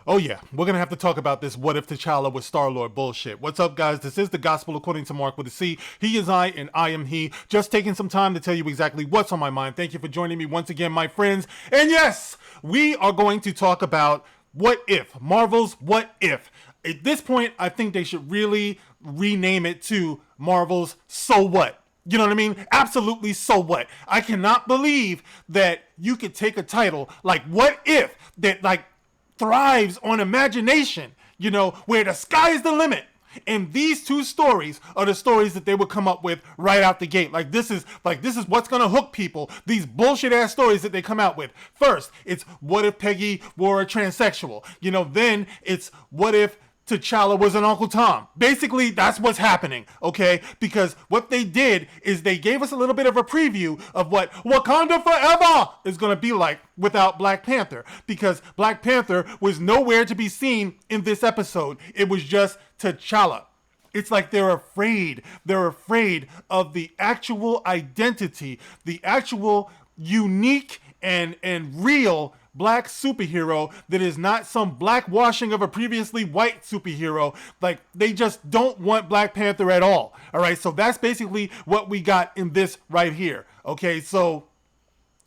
Oh yeah, we're gonna have to talk about this what if T'Challa was Star-Lord bullshit. What's up, guys? This is the Gospel According to Mark with a C. He is I and I am he. Just taking some time to tell you exactly what's on my mind. Thank you for joining me once again, my friends. And yes, we are going to talk about what if, Marvel's What If. At this point, I think they should really rename it to Marvel's So What. You know what I mean? Absolutely, so what? I cannot believe that you could take a title like What If that like thrives on imagination, where the sky is the limit. And these two stories are the stories that they would come up with right out the gate. This is what's gonna hook people. These bullshit ass stories that they come out with. First, it's what if Peggy were a transsexual? Then it's what if T'Challa was an Uncle Tom. Basically, that's what's happening, okay? Because what they did is they gave us a little bit of a preview of what Wakanda Forever is going to be like without Black Panther. Because Black Panther was nowhere to be seen in this episode. It was just T'Challa. It's like they're afraid. They're afraid of the actual identity, the actual unique and real Black superhero that is not some blackwashing of a previously white superhero. Like, they just don't want Black Panther at all. All right, so that's basically what we got in this right here. Okay, so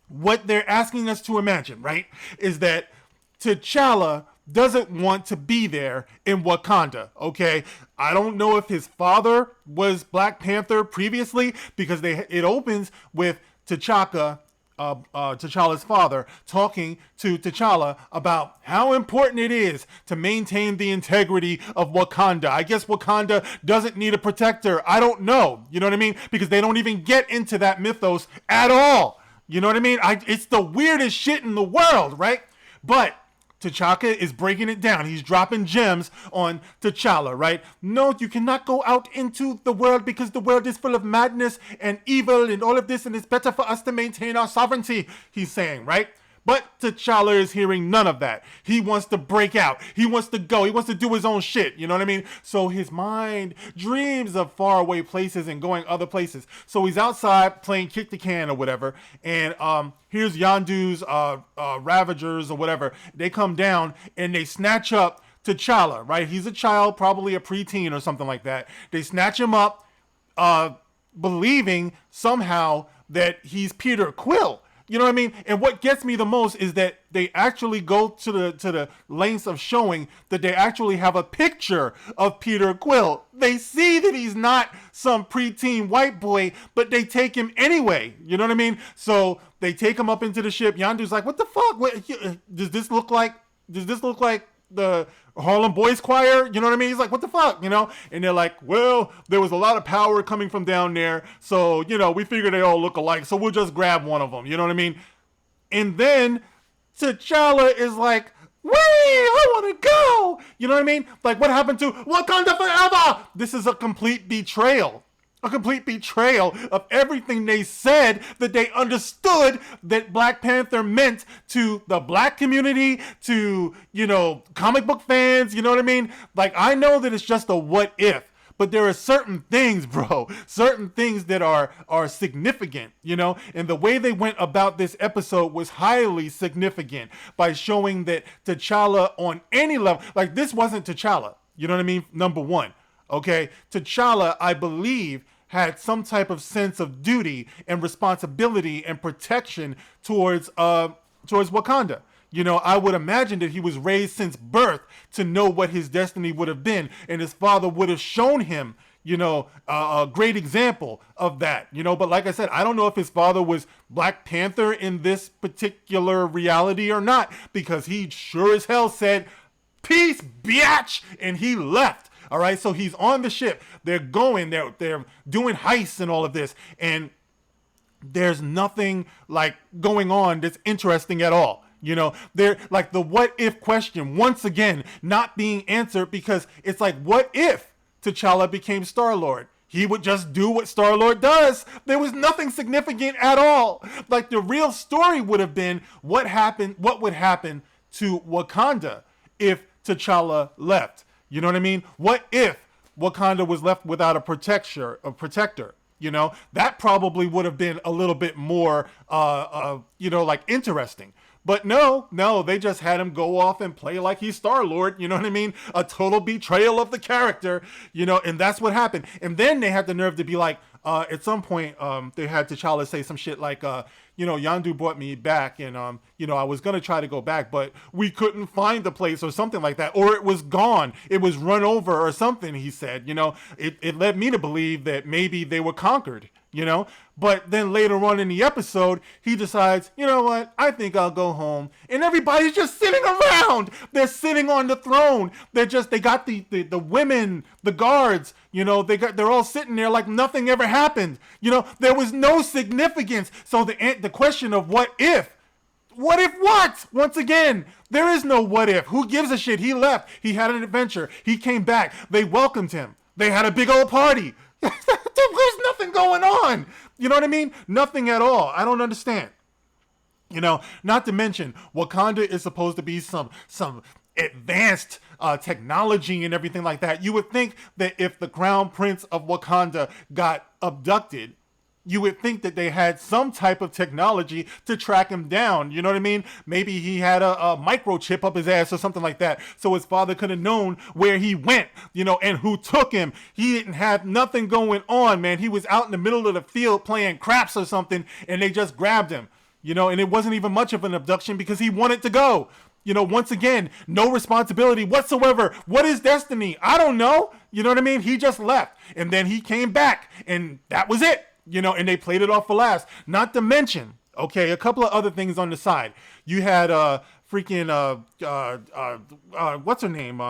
what they're asking us to imagine, right, is that T'Challa doesn't want to be there in Wakanda, okay? I don't know if his father was Black Panther previously, because it opens with T'Challa's father talking to T'Challa about how important it is to maintain the integrity of Wakanda. I guess Wakanda doesn't need a protector. I don't know. You know what I mean? Because they don't even get into that mythos at all. You know what I mean? It's the weirdest shit in the world, right? But T'Chaka is breaking it down. He's dropping gems on T'Challa, right? No, you cannot go out into the world because the world is full of madness and evil and all of this, and it's better for us to maintain our sovereignty, he's saying, right? But T'Challa is hearing none of that. He wants to break out. He wants to go. He wants to do his own shit. You know what I mean? So his mind dreams of faraway places and going other places. So he's outside playing kick the can or whatever. And here's Yondu's Ravagers or whatever. They come down and they snatch up T'Challa, right? He's a child, probably a preteen or something like that. They snatch him up, believing somehow that he's Peter Quill. You know what I mean? And what gets me the most is that they actually go to the lengths of showing that they actually have a picture of Peter Quill. They see that he's not some preteen white boy, but they take him anyway. You know what I mean? So they take him up into the ship. Yondu's like, "What the fuck? Does this look like the Harlem Boys Choir?" You know what I mean? He's like, "What the fuck?" And they're like, "Well, there was a lot of power coming from down there, so we figure they all look alike, so we'll just grab one of them." You know what I mean? And then T'Challa is like, "Wait, I want to go." You know what I mean? Like, what happened to Wakanda Forever? This is a complete betrayal. A complete betrayal of everything they said that they understood that Black Panther meant to the Black community, to, comic book fans, you know what I mean? Like, I know that it's just a what if, but there are certain things, bro, certain things that are significant, and the way they went about this episode was highly significant by showing that T'Challa on any level, like, this wasn't T'Challa, you know what I mean? Number one, okay? T'Challa, I believe, had some type of sense of duty and responsibility and protection towards Wakanda. I would imagine that he was raised since birth to know what his destiny would have been, and his father would have shown him, a great example of that. But like I said, I don't know if his father was Black Panther in this particular reality or not, because he sure as hell said, "Peace, biatch," and he left. All right, so he's on the ship. They're going. They're doing heists and all of this, and there's nothing like going on that's interesting at all. They're like the what if question once again not being answered, because it's like, what if T'Challa became Star-Lord? He would just do what Star-Lord does. There was nothing significant at all. Like, the real story would have been what would happen to Wakanda if T'Challa left. You know what I mean? What if Wakanda was left without a protector? That probably would have been a little bit more, like, interesting. But no, they just had him go off and play like he's Star-Lord, you know what I mean? A total betrayal of the character, and that's what happened. And then they had the nerve to be like, at some point, they had T'Challa say some shit like, Yandu brought me back, and I was gonna try to go back, but we couldn't find the place or something like that, or it was gone, it was run over or something. He said, it led me to believe that maybe they were conquered. But then later on in the episode, he decides, you know what, I think I'll go home. And everybody's just sitting around. They're sitting on the throne. They got the women, the guards, they're all sitting there like nothing ever happened. There was no significance. So the question of what if what? Once again, there is no what if. Who gives a shit? He left. He had an adventure. He came back. They welcomed him. They had a big old party. There's nothing going on. You know what I mean? Nothing at all. I don't understand. Not to mention, Wakanda is supposed to be some advanced technology and everything like that. You would think that if the Crown Prince of Wakanda got abducted, you would think that they had some type of technology to track him down. You know what I mean? Maybe he had a microchip up his ass or something like that, so his father could have known where he went, and who took him. He didn't have nothing going on, man. He was out in the middle of the field playing craps or something, and they just grabbed him, and it wasn't even much of an abduction because he wanted to go. Once again, no responsibility whatsoever. What is destiny? I don't know. You know what I mean? He just left, and then he came back, and that was it. And they played it off for last. Not to mention, okay, a couple of other things on the side. You had what's her name?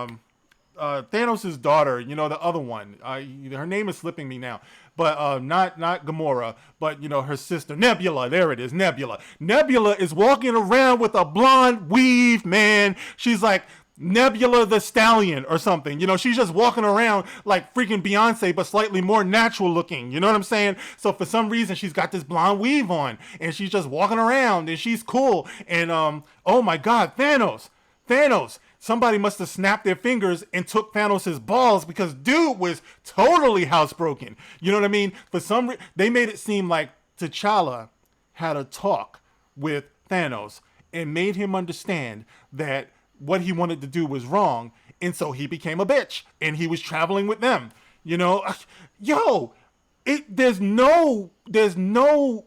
Thanos' daughter, the other one. Her name is slipping me now. But not Gamora, but her sister, Nebula. There it is, Nebula. Nebula is walking around with a blonde weave, man. She's like Nebula the Stallion or something. She's just walking around like freaking Beyonce, but slightly more natural looking. You know what I'm saying? So for some reason, she's got this blonde weave on, and she's just walking around, and she's cool. And oh my God, Thanos. Somebody must have snapped their fingers and took Thanos' balls, because dude was totally housebroken. You know what I mean? For some reason, they made it seem like T'Challa had a talk with Thanos and made him understand that what he wanted to do was wrong, and so he became a bitch, and he was traveling with them. There's no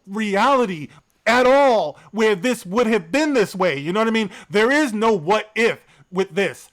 reality at all where this would have been this way. You know what I mean? There is no what if with this.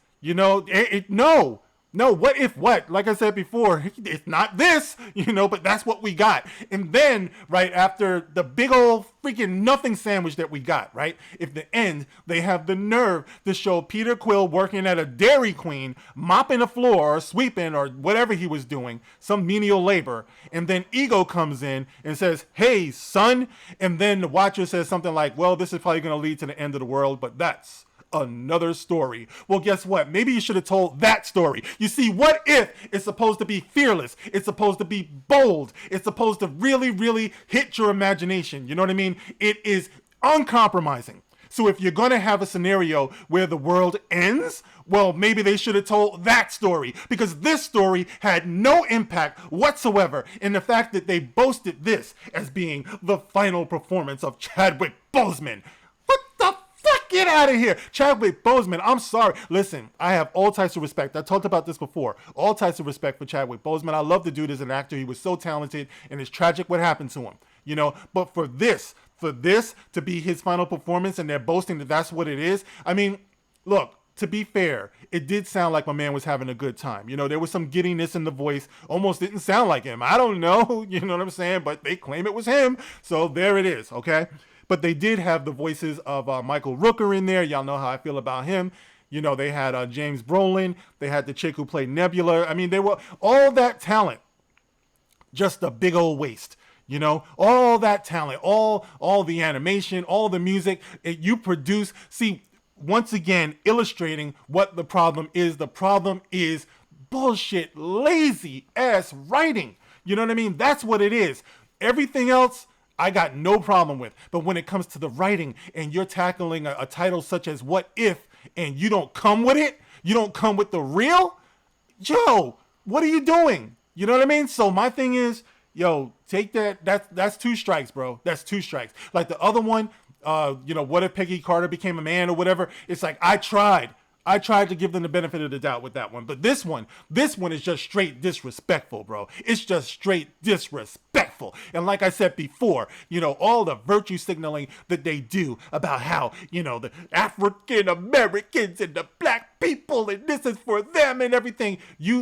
No, what if what? Like I said before, it's not this, but that's what we got. And then, right after the big old freaking nothing sandwich that we got, right? At the end, they have the nerve to show Peter Quill working at a Dairy Queen, mopping the floor or sweeping or whatever he was doing, some menial labor. And then Ego comes in and says, "Hey, son." And then the Watcher says something like, "Well, this is probably going to lead to the end of the world, but that's another story." Well, guess what? Maybe you should have told that story. You see, what if it's supposed to be fearless? It's supposed to be bold. It's supposed to really, really hit your imagination. You know what I mean? It is uncompromising. So if you're going to have a scenario where the world ends, well, maybe they should have told that story, because this story had no impact whatsoever in the fact that they boasted this as being the final performance of Chadwick Boseman. What the fuck? Get out of here. Chadwick Boseman, I'm sorry. Listen, I have all types of respect. I talked about this before. All types of respect for Chadwick Boseman. I love the dude as an actor. He was so talented, and it's tragic what happened to him. But for this to be his final performance, and they're boasting that that's what it is. I mean, look, to be fair, it did sound like my man was having a good time. There was some giddiness in the voice. Almost didn't sound like him. I don't know. You know what I'm saying? But they claim it was him. So there it is. Okay. But they did have the voices of Michael Rooker in there. Y'all know how I feel about him. They had James Brolin. They had the chick who played Nebula. I mean, they were all that talent. Just a big old waste. All that talent, all the animation, all the music you produce. See, once again, illustrating what the problem is. The problem is bullshit, lazy ass writing. You know what I mean? That's what it is. Everything else, I got no problem with. But when it comes to the writing, and you're tackling a title such as What If, and you don't come with it, you don't come with the real, what are you doing? You know what I mean? So my thing is, take that. That's 2 strikes, bro. That's 2 strikes. Like the other one, what if Peggy Carter became a man or whatever? It's like, I tried to give them the benefit of the doubt with that one. But this one is just straight disrespectful, bro. It's just straight disrespectful. And like I said before, all the virtue signaling that they do about how, the African Americans and the black people and this is for them and everything.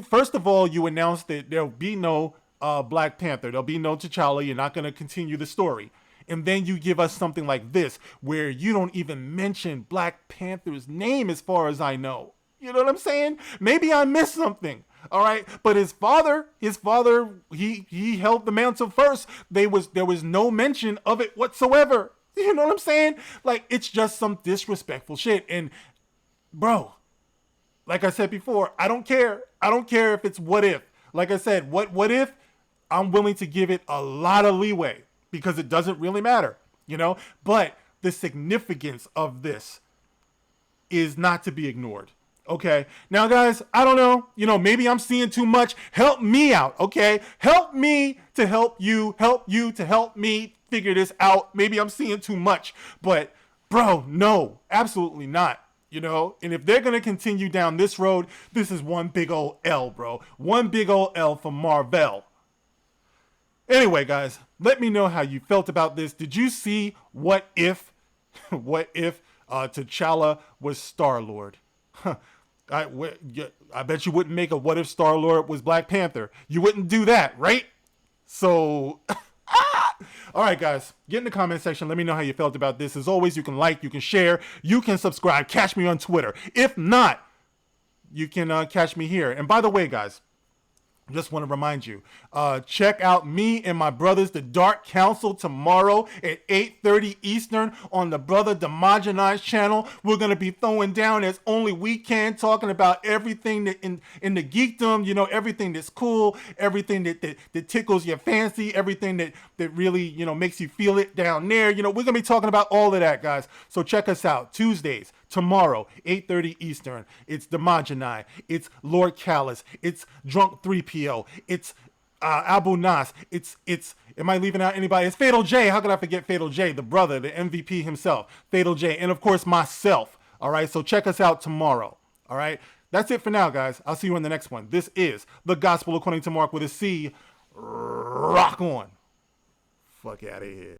First of all, you announced that there'll be no Black Panther. There'll be no T'Challa. You're not going to continue the story. And then you give us something like this, where you don't even mention Black Panther's name as far as I know. You know what I'm saying? Maybe I missed something. All right. But his father, he held the mantle first. There was no mention of it whatsoever. You know what I'm saying? Like, it's just some disrespectful shit. And bro, like I said before, I don't care. I don't care if it's what if. Like I said, what if? I'm willing to give it a lot of leeway, because it doesn't really matter, But the significance of this is not to be ignored, okay? Now, guys, I don't know. Maybe I'm seeing too much. Help me out, okay? Help me to help you to help me figure this out. Maybe I'm seeing too much. But, bro, no, absolutely not. And if they're going to continue down this road, this is one big old L, bro. One big old L for Marvel. Anyway, guys, let me know how you felt about this. Did you see what if T'Challa was Star-Lord? I bet you wouldn't make a what if Star-Lord was Black Panther. You wouldn't do that, right? So, all right, guys, get in the comment section. Let me know how you felt about this. As always, you can like, you can share, you can subscribe. Catch me on Twitter. If not, you can catch me here. And by the way, guys, just want to remind you, check out me and my brothers, the Dark Council, tomorrow at 8:30 Eastern on the Brother Demogenize channel. We're going to be throwing down as only we can, talking about everything that in the geekdom, everything that's cool, everything that tickles your fancy, everything that really, makes you feel it down there. We're going to be talking about all of that, guys. So check us out Tuesdays. Tomorrow, 8:30 Eastern, it's Demogeni, it's Lord Callus, it's Drunk 3PO, it's Abu Nas, it's, am I leaving out anybody? It's Fatal J. How could I forget Fatal J, the brother, the MVP himself, Fatal J, and of course myself. All right, so check us out tomorrow. All right, that's it for now, guys. I'll see you in the next one. This is The Gospel According to Mark with a C. Rock on. Fuck out of here.